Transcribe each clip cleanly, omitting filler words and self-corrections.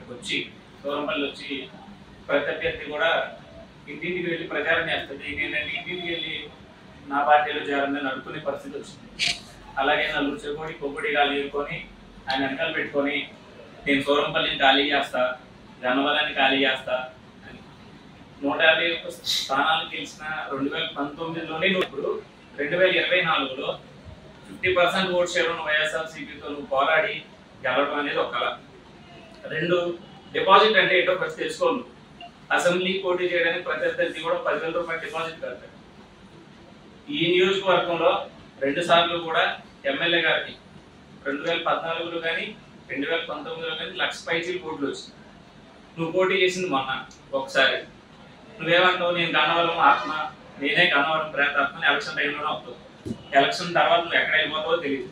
ఇక్కడికి వచ్చి సూరంపల్లి వచ్చి ప్రతి అభ్యర్థి కూడా ఇంటింటికి వెళ్ళి ప్రచారం చేస్తుంది. ఏంటంటే ఇంటింటికి వెళ్ళి నా పార్టీలో చేరాలని అనుకునే పరిస్థితి వచ్చింది. అలాగే నలుగురు చెకోడి పొగొడి గాలి ఏరుకొని ఆయన వెనకాల పెట్టుకొని నేను సూరంపల్లిని ఖాళీ చేస్తా, గన్నవరాన్ని ఖాళీ చేస్తా అని 151 స్థానాలు గెలిచిన 2019లోనే ఇప్పుడు 2024లో 50% ఓట్ షేర్ ఉన్న వైఎస్ఆర్సీపీతో నువ్వు పోరాడి గెలవడం అనేది ఒక కళ. 2 డిపాజిట్ అంటే ఏంటో ఫస్ట్ తెలుసుకోండి. అసెంబ్లీ పోటీ చేయడానికి ప్రతి అభ్యర్థి కూడా 10,000 రూపాయలు డిపాజిట్ కడతాడు. ఈ నియోజకవర్గంలో 2 సార్లు కూడా ఎమ్మెల్యే గారికి 2014లో కానీ 2019లో కానీ 1,00,000 పైచీలు ఓట్లు వచ్చింది. నువ్వు పోటీ చేసింది మొన్న ఒకసారి. నువ్వేమంటావు, నేను గన్నవరం ఆత్మ, నేనే గన్నవరం ప్రేతాత్మని ఎలక్షన్ టైంలోనే అవుతావు. ఎలక్షన్ తర్వాత నువ్వు ఎక్కడ వెళ్ళిపోతావో తెలియదు.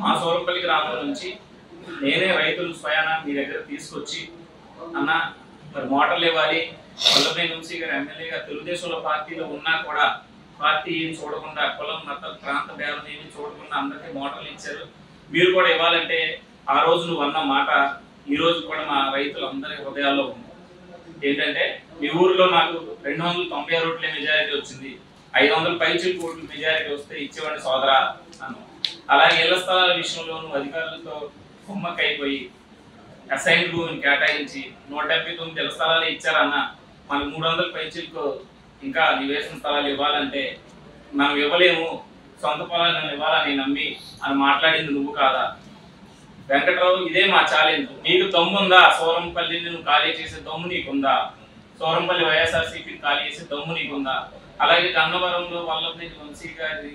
మా సూరంపల్లి గ్రామం నుంచి నేనే రైతులు స్వయాన మీ దగ్గర తీసుకొచ్చి అన్న మరి మోటార్లు ఇవ్వాలి, వల్లభనేని వంశీ గారు ఎమ్మెల్యేగా తెలుగుదేశంలో పార్టీలో ఉన్నా కూడా పార్టీ ఏం చూడకుండా కులం మతం ప్రాంత భేదం ఏమి చూడకుండా అందరికీ మోటార్లు ఇచ్చారు. మీరు కూడా ఇవ్వాలంటే ఆ రోజు నువ్వు అన్న మాట ఈ రోజు కూడా మా రైతులందరి హృదయాల్లో ఉంది. ఏంటంటే మీ ఊరిలో నాకు 296 ఓట్ల మెజారిటీ వచ్చింది, 500 పైచీల ఓట్లు మెజారిటీ వస్తే ఇచ్చేవాడిని సోదరా అన్న. అలాగే ఇళ్ల స్థలాల విషయంలో నువ్వు అధికారులతో కుమ్మక్కైపోయి అసైన్ భూమిని కేటాయించి 179 ఇళ్ల స్థలాలు ఇచ్చారన్న, మనకు 300 పైచీలకు ఇంకా నివేశన స్థలాలు ఇవ్వాలంటే మనం ఇవ్వలేము, సొంత పొలాలను ఇవ్వాలని నమ్మి అని మాట్లాడింది నువ్వు కాదా? వెంకట్రావు, ఇదే మా ఛాలెంజ్. నీకు దమ్ముందా? సూరంపల్లిని నువ్వు ఖాళీ చేసే దమ్ము నీకుందా? సూరంపల్లి వైఎస్ఆర్సీపీని ఖాళీ చేసే దమ్ము నీకుందా? అలాగే గన్నవరంలో వల్లభనేని వంశీ గారి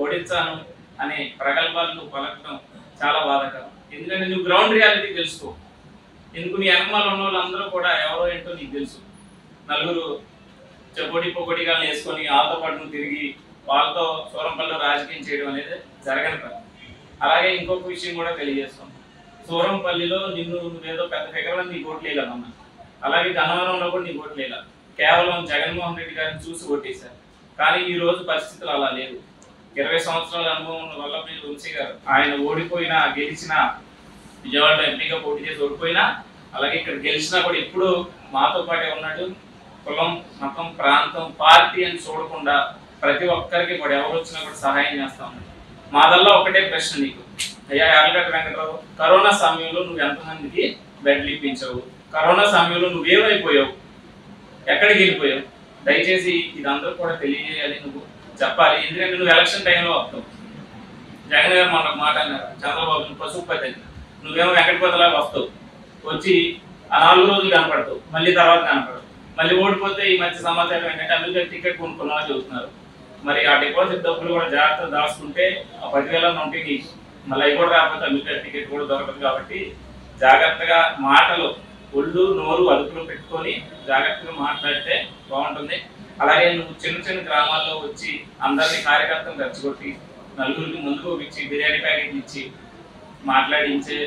ఓడించాను అనే ప్రగల్భాలు నువ్వు పలకడం చాలా బాధాకరం. ఎందుకంటే నువ్వు గ్రౌండ్ రియాలిటీ తెలుసుకో. ఎందుకు నీ వెనకమాల ఉన్న వాళ్ళందరూ కూడా ఎవరో ఏంటో నీకు తెలుసు. నలుగురు చెకోడి పొగొడిగాలను వేసుకొని వాళ్ళతో పాటు నువ్వు తిరిగి వాళ్ళతో సూరంపల్లిలో రాజకీయం చేయడం అనేది జరగని పని. అలాగే ఇంకొక విషయం కూడా తెలియజేస్తాం. సూరంపల్లిలో నువ్వేదో పెద్ద ఫిగర్ అని నీకు ఓట్లు వేయలేదన్నా. అలాగే గన్నవరంలో కూడా నీకు ఓట్లు వేయాలి. కేవలం జగన్మోహన్ రెడ్డి గారిని చూసి ఓటేశారు. కానీ ఈ రోజు పరిస్థితులు అలా లేదు. 20 సంవత్సరాల అనుభవం ఉన్న వల్లభనేని వంశీ గారు ఆయన ఓడిపోయినా గెలిచినా, విజయవాడలో ఎంపీగా పోటీ చేసి ఓడిపోయినా, అలాగే ఇక్కడ గెలిచినా కూడా ఎప్పుడు మాతో పాటే ఉన్నాడు. కులం మతం ప్రాంతం పార్టీ అని చూడకుండా ప్రతి ఒక్కరికి కూడా ఎవరు వచ్చినా కూడా సహాయం చేస్తా ఉన్నాడు. మాదల్లా ఒకటే ప్రశ్న నీకు, అయ్యా యార్లగడ్డ వెంకట్రావు, కరోనా సమయంలో నువ్వు ఎంతమందికి బెడ్లు ఇప్పించావు? కరోనా సమయంలో నువ్వేమైపోయావు? ఎక్కడికి వెళ్ళిపోయావు? దయచేసి ఇదందరూ కూడా తెలియజేయాలి, నువ్వు చెప్పాలి. ఎందుకంటే నువ్వు ఎలక్షన్ టైంలో వస్తావు. జగన్ గారు మన మాట అన్నారు, చంద్రబాబు పశుపతి, నువ్వేమో వెంకటపతిలాగా వస్తావు, వచ్చి ఆ 4 రోజులు కనపడతావు, మళ్ళీ తర్వాత కనపడవు. మళ్ళీ ఓడిపోతే ఈ మధ్య సమాచారం ఏంటంటే అందుకే టికెట్ కొనుక్కున్నా చెబుతున్నారు. మరి ఆ డిపాజిట్ డబ్బులు కూడా జాగ్రత్తగా దాచుకుంటే ఆ 10,000 ఉంటే నీకు మళ్ళీ అవి కూడా రాకపోతే అందుకే టికెట్ కూడా దొరకదు. కాబట్టి జాగ్రత్తగా మాటలు ఒళ్ళు నోరు అదుపులో పెట్టుకొని జాగ్రత్తగా మాట్లాడితే బాగుంటుంది. అలాగే నువ్వు చిన్న చిన్న గ్రామాల్లో వచ్చి అందరినీ కార్యకర్తలు రెచ్చగొట్టి నలుగురికి ముందుకు ఇచ్చి బిర్యానీ ప్యాకెట్లు ఇచ్చి మాట్లాడించే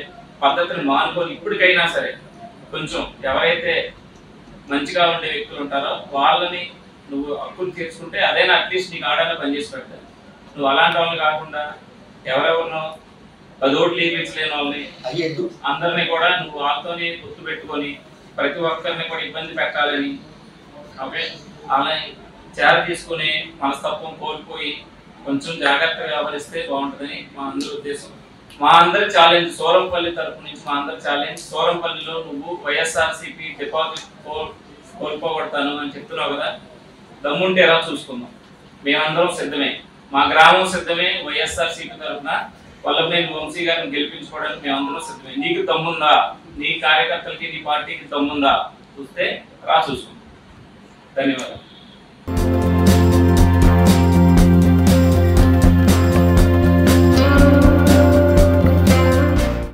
పద్ధతిని మానుకొని ఇప్పటికైనా సరే కొంచెం ఎవరైతే మంచిగా ఉండే వ్యక్తులు ఉంటారో వాళ్ళని నువ్వు హక్కులు తీర్చుకుంటే అదేనా అట్లీస్ట్ నీకు ఆడాలో పనిచేసి పెడతారు. నువ్వు అలాంటి వాళ్ళని కాకుండా ఎవరెవరినో 10 ఓట్లు వేయించలేని వాళ్ళని అందరినీ కూడా నువ్వు వాళ్ళతోనే గుర్తు పెట్టుకొని ప్రతి ఒక్కరిని కూడా ఇబ్బంది పెట్టాలని, ఓకే, అలా చేర తీసుకుని మనస్తత్వం కోల్పోయి కొంచెం జాగ్రత్తగా వ్యవహరిస్తే బాగుంటుందని మా అందరి ఉద్దేశం. మా అందరి ఛాలెంజ్ సూరంపల్లి తరపు నుంచి మా అందరి ఛాలెంజ్, సూరంపల్లిలో నువ్వు వైఎస్ఆర్సీపీ డిపాజిట్ కోల్పోగొడతాను అని చెప్తున్నావు కదా, దమ్ముంటే ఎలా చూసుకుందాం. మేమందరం సిద్ధమే, మా గ్రామం సిద్ధమే. వైఎస్ఆర్సీపీ తరఫున వల్లభనేని వంశీ గారిని గెలిపించుకోవడానికి మేమందరం సిద్ధమే. నీకు దమ్ముందా? నీ కార్యకర్తలకి నీ పార్టీకి దమ్ముందా? చూస్తే రా చూసుకుందాం. ధన్యవాదాలు.